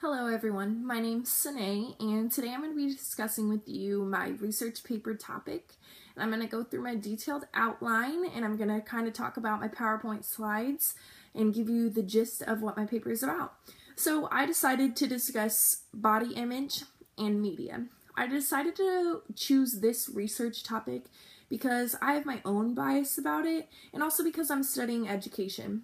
Hello everyone, my name's Sine, and today I'm going to be discussing with you my research paper topic. And I'm going to go through my detailed outline, and I'm going to kind of talk about my PowerPoint slides and give you the gist of what my paper is about. So I decided to discuss body image and media. I decided to choose this research topic because I have my own bias about it, and also because I'm studying education.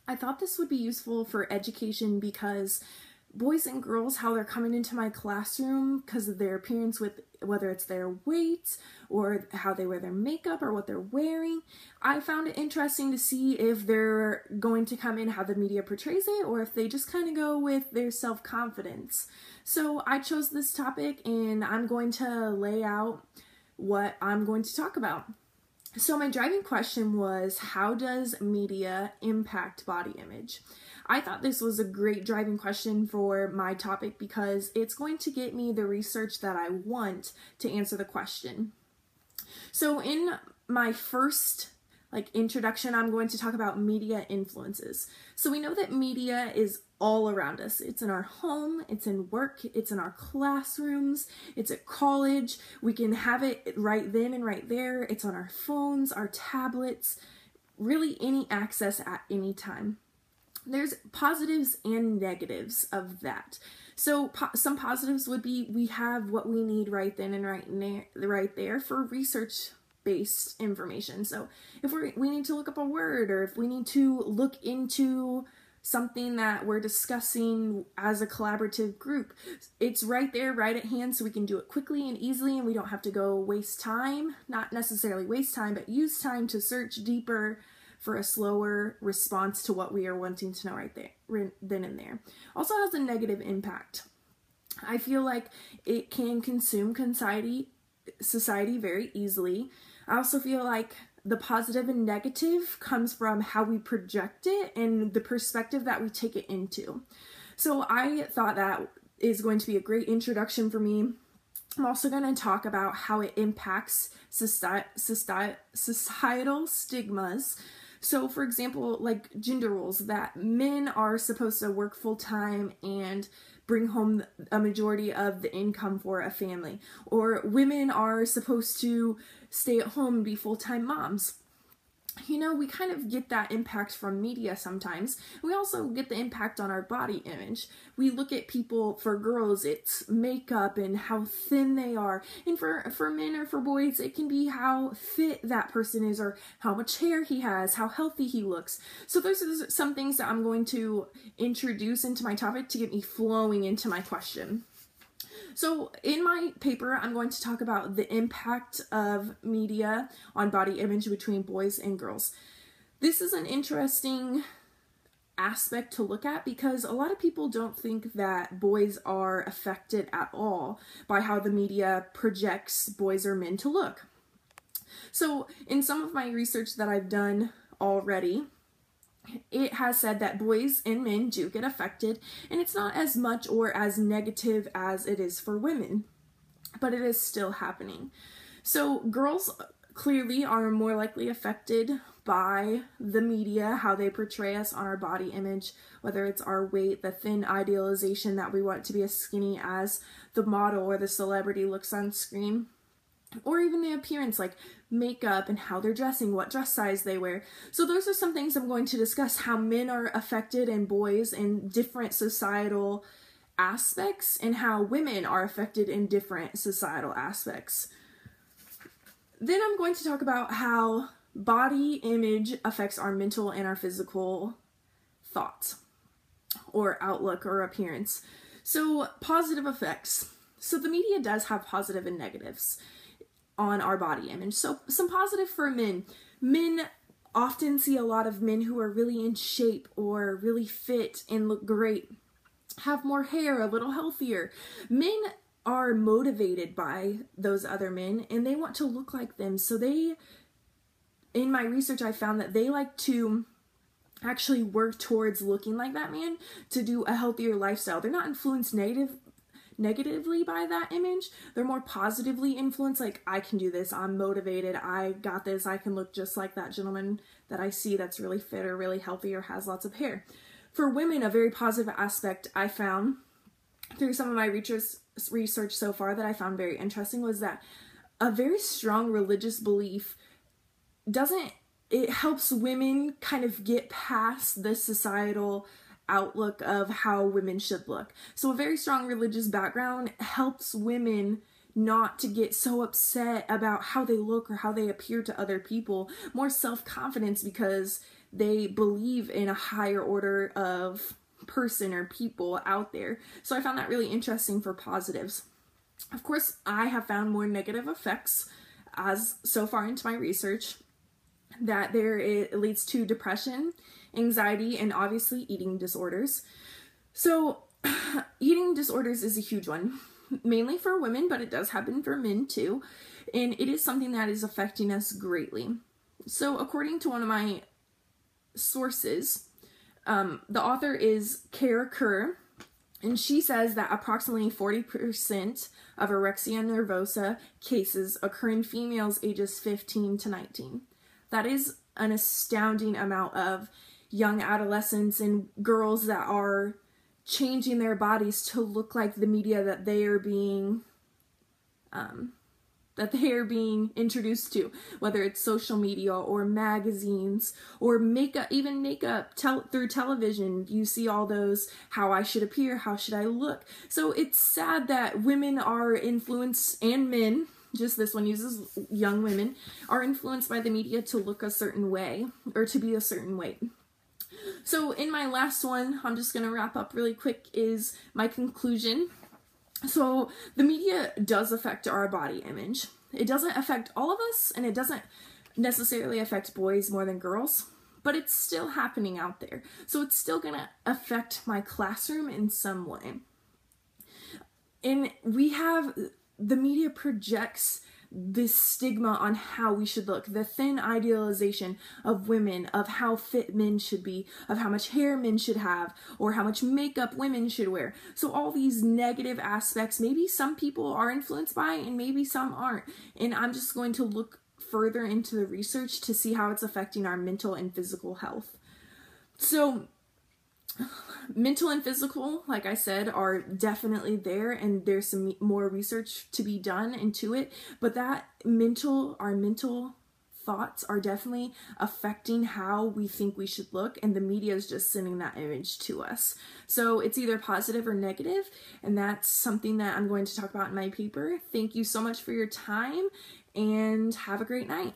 I thought this would be useful for education because boys and girls, how they're coming into my classroom because of their appearance, with whether it's their weight or how they wear their makeup or what they're wearing, I found it interesting to see if they're going to come in how the media portrays it or if they just kind of go with their self-confidence. So I chose this topic, and I'm going to lay out what I'm going to talk about. So my driving question was, how does media impact body image? I thought this was a great driving question for my topic because it's going to get me the research that I want to answer the question. So in my first introduction, I'm going to talk about media influences. So we know that media is all around us. It's in our home, it's in work, it's in our classrooms, it's at college. We can have it right then and right there. It's on our phones, our tablets, really any access at any time. There's positives and negatives of that. So some positives would be we have what we need right then and right there for research-based information. So if we need to look up a word, or if we need to look into something that we're discussing as a collaborative group, it's right there, right at hand, so we can do it quickly and easily, and we don't have to go waste time, not necessarily waste time, but use time to search deeper for a slower response to what we are wanting to know right there, then and there. Also has a negative impact. I feel like it can consume society very easily. I also feel like the positive and negative comes from how we project it and the perspective that we take it into. So I thought that is going to be a great introduction for me. I'm also going to talk about how it impacts societal stigmas. So for example, like gender roles, that men are supposed to work full-time and bring home a majority of the income for a family, or women are supposed to stay at home and be full-time moms. You know, we kind of get that impact from media sometimes. We also get the impact on our body image. We look at people, for girls, it's makeup and how thin they are. And for men or for boys, it can be how fit that person is, or how much hair he has, how healthy he looks. So those are some things that I'm going to introduce into my topic to get me flowing into my question. So in my paper, I'm going to talk about the impact of media on body image between boys and girls. This is an interesting aspect to look at because a lot of people don't think that boys are affected at all by how the media projects boys or men to look. So in some of my research that I've done already, it has said that boys and men do get affected, and it's not as much or as negative as it is for women, but it is still happening. So girls clearly are more likely affected by the media, how they portray us on our body image, whether it's our weight, the thin idealization that we want to be as skinny as the model or the celebrity looks on screen, or even the appearance, like makeup and how they're dressing, what dress size they wear. So those are some things I'm going to discuss, how men are affected and boys in different societal aspects, and how women are affected in different societal aspects. Then I'm going to talk about how body image affects our mental and our physical thoughts or outlook or appearance. So positive effects. So the media does have positive and negatives on our body image. So some positive for men. Men often see a lot of men who are really in shape or really fit and look great, have more hair, a little healthier. Men are motivated by those other men and they want to look like them. So in my research, I found that they like to actually work towards looking like that man to do a healthier lifestyle. They're not influenced negatively by that image. They're more positively influenced, like, I can do this, I'm motivated, I got this, I can look just like that gentleman that I see that's really fit or really healthy or has lots of hair. For women, a very positive aspect I found through some of my research so far that I found very interesting was that a very strong religious belief it helps women kind of get past the societal outlook of how women should look. So a very strong religious background helps women not to get so upset about how they look or how they appear to other people. More self-confidence because they believe in a higher order of person or people out there. So I found that really interesting for positives. Of course, I have found more negative effects as so far into my research, that it leads to depression, anxiety, and obviously eating disorders. So eating disorders is a huge one, mainly for women, but it does happen for men too. And it is something that is affecting us greatly. So according to one of my sources, the author is Kara Kerr, and she says that approximately 40% of anorexia nervosa cases occur in females ages 15 to 19. That is an astounding amount of young adolescents and girls that are changing their bodies to look like the media that they are being introduced to, whether it's social media or magazines or makeup, even makeup through television. You see all those, how I should appear, how should I look. So it's sad that women are influenced, and men, just this one uses young women, are influenced by the media to look a certain way or to be a certain way. So in my last one, I'm just going to wrap up really quick, is my conclusion. So the media does affect our body image. It doesn't affect all of us, and it doesn't necessarily affect boys more than girls, but it's still happening out there. So it's still going to affect my classroom in some way. And the media projects this stigma on how we should look, the thin idealization of women, of how fit men should be, of how much hair men should have, or how much makeup women should wear. So all these negative aspects, maybe some people are influenced by and maybe some aren't. And I'm just going to look further into the research to see how it's affecting our mental and physical health. So mental and physical, like I said, are definitely there, and there's some more research to be done into it, but our mental thoughts are definitely affecting how we think we should look, and the media is just sending that image to us. So it's either positive or negative, and that's something that I'm going to talk about in my paper. Thank you so much for your time, and have a great night.